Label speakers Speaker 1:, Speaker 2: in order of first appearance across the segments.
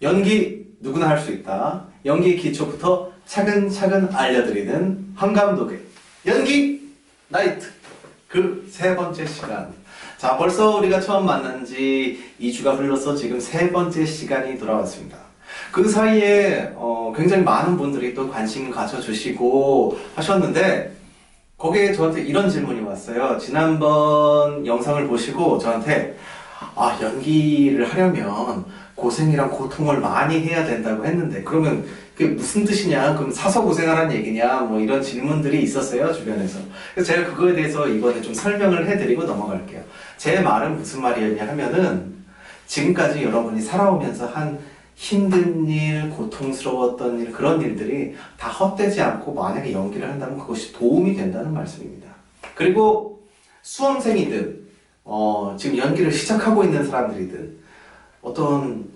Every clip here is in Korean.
Speaker 1: 연기 누구나 할 수 있다. 연기 기초부터 차근차근 알려드리는 황 감독의 연기 나이트 그 세 번째 시간. 자, 벌써 우리가 처음 만난 지 2주가 흘러서 지금 세 번째 시간이 돌아왔습니다. 그 사이에 굉장히 많은 분들이 또 관심 가져주시고 하셨는데 거기에 저한테 이런 질문이 왔어요. 지난번 영상을 보시고 저한테 연기를 하려면 고생이랑 고통을 많이 해야 된다고 했는데 그러면 그게 무슨 뜻이냐? 그럼 사서 고생하라는 얘기냐? 뭐 이런 질문들이 있었어요, 주변에서. 그래서 제가 그거에 대해서 이번에 좀 설명을 해드리고 넘어갈게요. 제 말은 무슨 말이었냐 하면은 지금까지 여러분이 살아오면서 한 힘든 일, 고통스러웠던 일, 그런 일들이 다 헛되지 않고 만약에 연기를 한다면 그것이 도움이 된다는 말씀입니다. 그리고 수험생이든 지금 연기를 시작하고 있는 사람들이든 어떤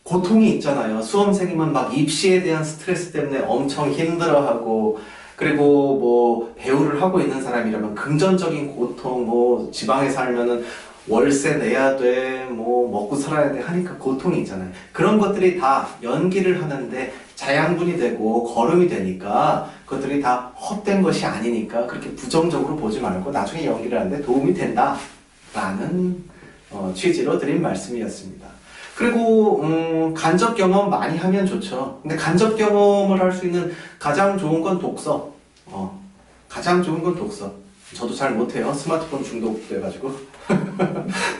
Speaker 1: 고통이 있잖아요. 수험생이면 막 입시에 대한 스트레스 때문에 엄청 힘들어하고, 그리고 뭐 배우를 하고 있는 사람이라면 금전적인 고통, 뭐 지방에 살면은 월세 내야 돼, 뭐 먹고 살아야 돼 하니까 고통이 있잖아요. 그런 것들이 다 연기를 하는데 자양분이 되고 거름이 되니까 그것들이 다 헛된 것이 아니니까 그렇게 부정적으로 보지 말고 나중에 연기를 하는데 도움이 된다 라는 취지로 드린 말씀이었습니다. 그리고 간접 경험 많이 하면 좋죠. 근데 간접 경험을 할 수 있는 가장 좋은 건 독서. 가장 좋은 건 독서. 저도 잘 못해요. 스마트폰 중독돼가지고.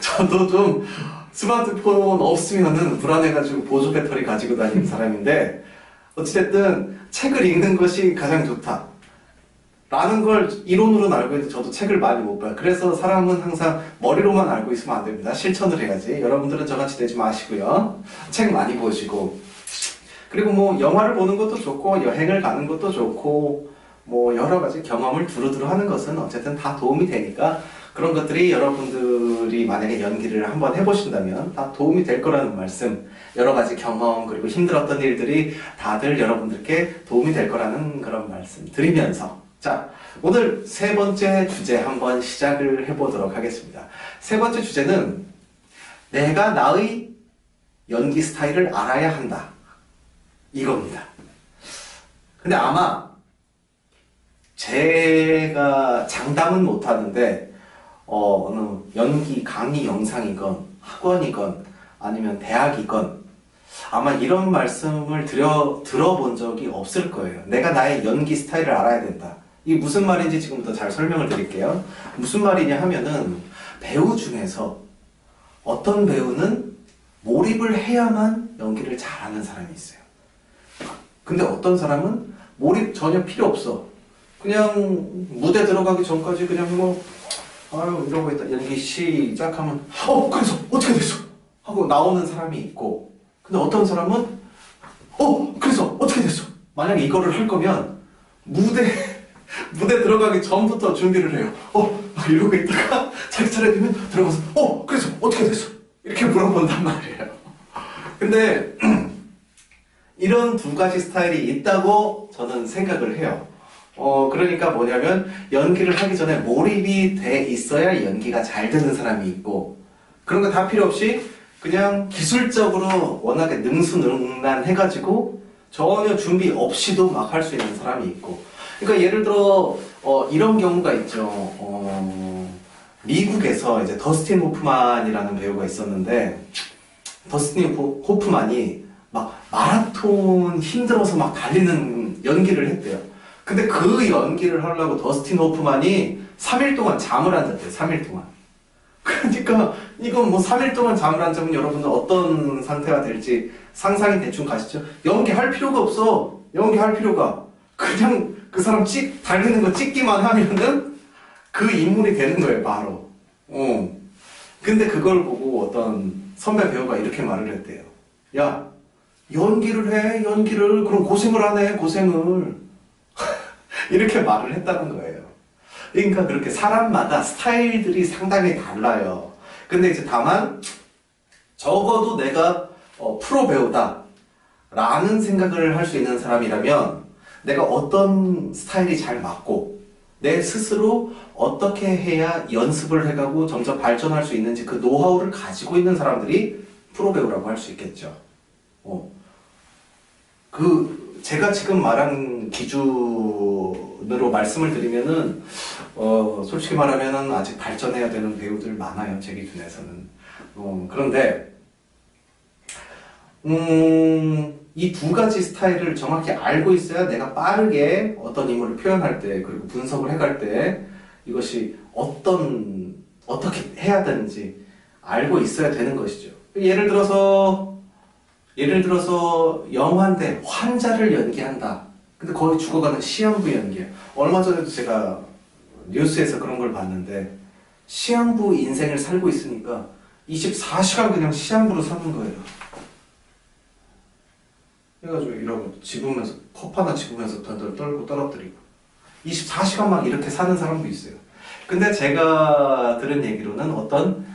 Speaker 1: 저도 좀 스마트폰 없으면은 불안해가지고 보조 배터리 가지고 다니는 사람인데 어찌됐든 책을 읽는 것이 가장 좋다 라는 걸 이론으로는 알고 있는데 저도 책을 많이 못 봐요. 그래서 사람은 항상 머리로만 알고 있으면 안 됩니다. 실천을 해야지. 여러분들은 저같이 되지 마시고요. 책 많이 보시고, 그리고 뭐 영화를 보는 것도 좋고 여행을 가는 것도 좋고 뭐 여러 가지 경험을 두루두루 하는 것은 어쨌든 다 도움이 되니까 그런 것들이 여러분들이 만약에 연기를 한번 해보신다면 다 도움이 될 거라는 말씀, 여러 가지 경험 그리고 힘들었던 일들이 다들 여러분들께 도움이 될 거라는 그런 말씀 드리면서, 자, 오늘 세 번째 주제 한번 시작을 해보도록 하겠습니다. 세 번째 주제는 내가 나의 연기 스타일을 알아야 한다, 이겁니다. 근데 아마 제가 장담은 못하는데 어느 연기 강의 영상이건 학원이건 아니면 대학이건 아마 이런 말씀을 들어본 적이 없을 거예요. 내가 나의 연기 스타일을 알아야 된다. 이게 무슨 말인지 지금부터 잘 설명을 드릴게요. 무슨 말이냐 하면은 배우 중에서 어떤 배우는 몰입을 해야만 연기를 잘하는 사람이 있어요. 근데 어떤 사람은 몰입 전혀 필요 없어. 그냥 무대 들어가기 전까지 그냥 뭐 이러고 있다. 연기 시작하면 그래서 어떻게 됐어? 하고 나오는 사람이 있고, 근데 어떤 사람은 그래서 어떻게 됐어? 만약에 이거를 할 거면 무대 들어가기 전부터 준비를 해요. 이러고 있다가 자기 차례 되면 들어가서 그래서 어떻게 됐어? 이렇게 물어본단 말이에요. 근데 이런 두 가지 스타일이 있다고 저는 생각을 해요. 그러니까 뭐냐면 연기를 하기 전에 몰입이 돼 있어야 연기가 잘 되는 사람이 있고, 그런 거 다 필요 없이 그냥 기술적으로 워낙에 능수능란해가지고 전혀 준비 없이도 막 할 수 있는 사람이 있고. 그러니까 예를 들어 이런 경우가 있죠. 미국에서 이제 더스틴 호프만이라는 배우가 있었는데, 더스틴 호프만이 막 마라톤 힘들어서 막 달리는 연기를 했대요. 근데 그 연기를 하려고 더스틴 호프만이 3일 동안 잠을 안 잤대요. 3일 동안. 그러니까 이건 뭐 3일 동안 잠을 안 자면 여러분들 어떤 상태가 될지 상상이 대충 가시죠? 연기할 필요가 없어. 연기할 필요가. 그냥 그 사람 달리는 거 찍기만 하면은 그 인물이 되는 거예요, 바로. 근데 그걸 보고 어떤 선배 배우가 이렇게 말을 했대요. 야, 연기를 해, 연기를. 그럼 고생을 안 해, 고생을. 이렇게 말을 했다는 거예요. 그러니까 그렇게 사람마다 스타일들이 상당히 달라요. 근데 이제 다만 적어도 내가 프로 배우다 라는 생각을 할 수 있는 사람이라면 내가 어떤 스타일이 잘 맞고 내 스스로 어떻게 해야 연습을 해가고 점점 발전할 수 있는지 그 노하우를 가지고 있는 사람들이 프로 배우라고 할 수 있겠죠. 제가 지금 말한 기준으로 말씀을 드리면은, 솔직히 말하면은 아직 발전해야 되는 배우들 많아요, 제 기준에서는. 그런데, 이 두 가지 스타일을 정확히 알고 있어야 내가 빠르게 어떤 인물을 표현할 때, 그리고 분석을 해갈 때, 이것이 어떻게 해야 되는지 알고 있어야 되는 것이죠. 예를 들어서 영화인데 환자를 연기한다. 근데 거의 죽어가는 시한부 연기예요. 얼마 전에도 제가 뉴스에서 그런 걸 봤는데, 시한부 인생을 살고 있으니까 24시간 그냥 시한부로 사는 거예요. 해가지고 이러고 집으면서 컵 하나 집으면서 덜덜 떨고 떨어뜨리고 24시간 막 이렇게 사는 사람도 있어요. 근데 제가 들은 얘기로는 어떤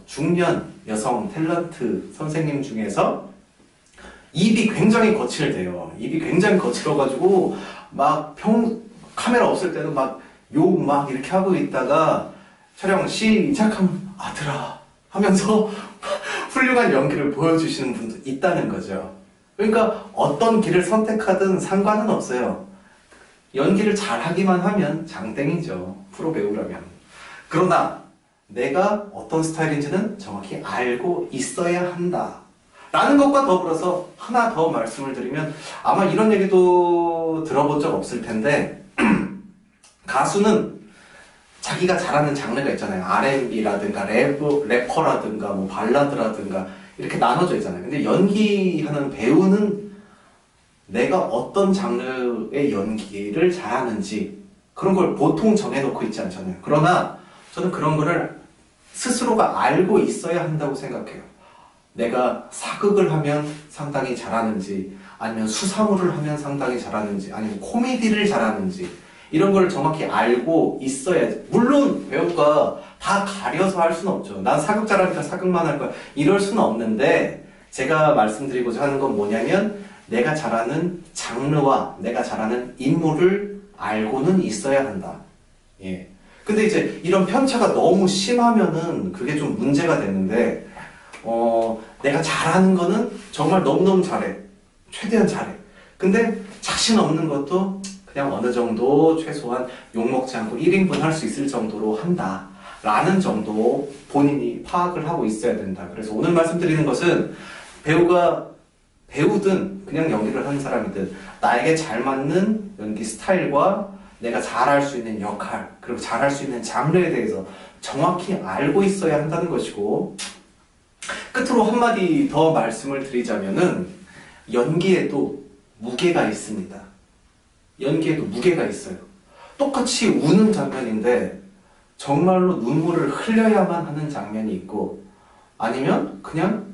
Speaker 1: 중년 여성 탤런트 선생님 중에서 입이 굉장히 거칠대요. 입이 굉장히 거칠어가지고 막 카메라 없을 때는 막 욕 막 이렇게 하고 있다가 촬영 시작하면 아들아 하면서 훌륭한 연기를 보여주시는 분도 있다는 거죠. 그러니까 어떤 길을 선택하든 상관은 없어요. 연기를 잘하기만 하면 장땡이죠. 프로 배우라면. 그러나 내가 어떤 스타일인지는 정확히 알고 있어야 한다. 라는 것과 더불어서 하나 더 말씀을 드리면, 아마 이런 얘기도 들어본 적 없을 텐데, 가수는 자기가 잘하는 장르가 있잖아요. R&B라든가 래퍼라든가 뭐 발라드라든가 이렇게 나눠져 있잖아요. 근데 연기하는 배우는 내가 어떤 장르의 연기를 잘하는지 그런 걸 보통 정해놓고 있지 않잖아요. 그러나 저는 그런 거를 스스로가 알고 있어야 한다고 생각해요. 내가 사극을 하면 상당히 잘하는지, 아니면 수사물을 하면 상당히 잘하는지, 아니면 코미디를 잘하는지, 이런 걸 정확히 알고 있어야지. 물론 배우가 다 가려서 할 수는 없죠. 난 사극 잘하니까 사극만 할 거야, 이럴 수는 없는데, 제가 말씀드리고자 하는 건 뭐냐면, 내가 잘하는 장르와 내가 잘하는 인물을 알고는 있어야 한다. 예. 근데 이제 이런 편차가 너무 심하면은 그게 좀 문제가 되는데, 내가 잘하는 거는 정말 너무너무 잘해. 최대한 잘해. 근데 자신 없는 것도 그냥 어느 정도 최소한 욕먹지 않고 1인분 할 수 있을 정도로 한다. 라는 정도 본인이 파악을 하고 있어야 된다. 그래서 오늘 말씀드리는 것은 배우가 배우든 그냥 연기를 하는 사람이든 나에게 잘 맞는 연기 스타일과 내가 잘할 수 있는 역할, 그리고 잘할 수 있는 장르에 대해서 정확히 알고 있어야 한다는 것이고, 끝으로 한마디 더 말씀을 드리자면은 연기에도 무게가 있습니다. 연기에도 무게가 있어요. 똑같이 우는 장면인데 정말로 눈물을 흘려야만 하는 장면이 있고, 아니면 그냥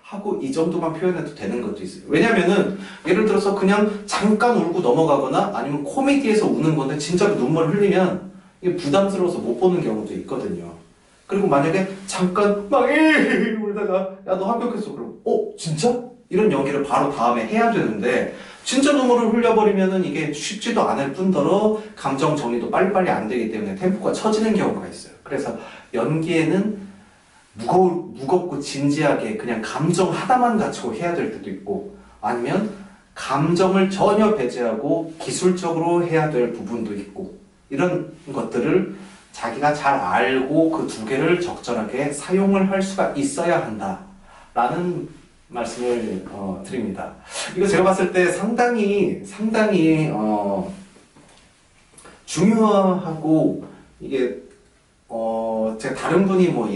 Speaker 1: 하고 이 정도만 표현해도 되는 것도 있어요. 왜냐면은 예를 들어서 그냥 잠깐 울고 넘어가거나 아니면 코미디에서 우는 건데 진짜로 눈물 흘리면 이게 부담스러워서 못 보는 경우도 있거든요. 그리고 만약에 잠깐 막 울다가 야 너 합격했어 그럼 진짜? 이런 연기를 바로 다음에 해야 되는데 진짜 눈물을 흘려버리면은 이게 쉽지도 않을 뿐더러 감정 정리도 빨리빨리 안 되기 때문에 템포가 처지는 경우가 있어요. 그래서 연기에는 무겁고 진지하게 그냥 감정 하나만 갖추고 해야 될 때도 있고, 아니면 감정을 전혀 배제하고 기술적으로 해야 될 부분도 있고, 이런 것들을 자기가 잘 알고 그 두 개를 적절하게 사용을 할 수가 있어야 한다 라는 말씀을 드립니다. 이거 제가 봤을 때 상당히 중요하고, 이게 제가 다른 분이 뭐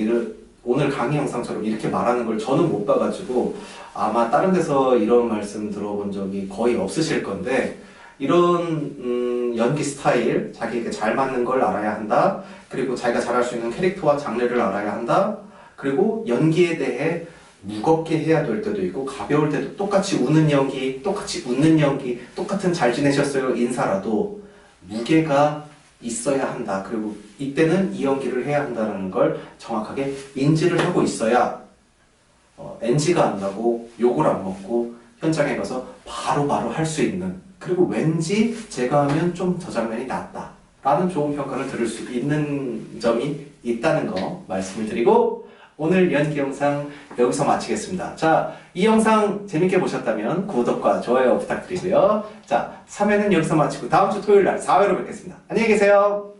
Speaker 1: 오늘 강의 영상처럼 이렇게 말하는 걸 저는 못 봐가지고 아마 다른 데서 이런 말씀 들어본 적이 거의 없으실 건데, 이런 연기 스타일, 자기에게 잘 맞는 걸 알아야 한다. 그리고 자기가 잘할 수 있는 캐릭터와 장르를 알아야 한다. 그리고 연기에 대해 무겁게 해야 될 때도 있고 가벼울 때도 똑같이 우는 연기, 똑같이 웃는 연기, 똑같은 잘 지내셨어요 인사라도 무게가 있어야 한다. 그리고 이때는 이 연기를 해야 한다는 걸 정확하게 인지를 하고 있어야 NG가 안 나고 욕을 안 먹고 현장에 가서 바로바로 할 수 있는, 그리고 왠지 제가 하면 좀 저 장면이 낫다 라는 좋은 평가를 들을 수 있는 점이 있다는 거 말씀을 드리고, 오늘 연기 영상 여기서 마치겠습니다. 자, 이 영상 재밌게 보셨다면 구독과 좋아요 부탁드리고요. 자, 3회는 여기서 마치고 다음 주 토요일 날 4회로 뵙겠습니다. 안녕히 계세요.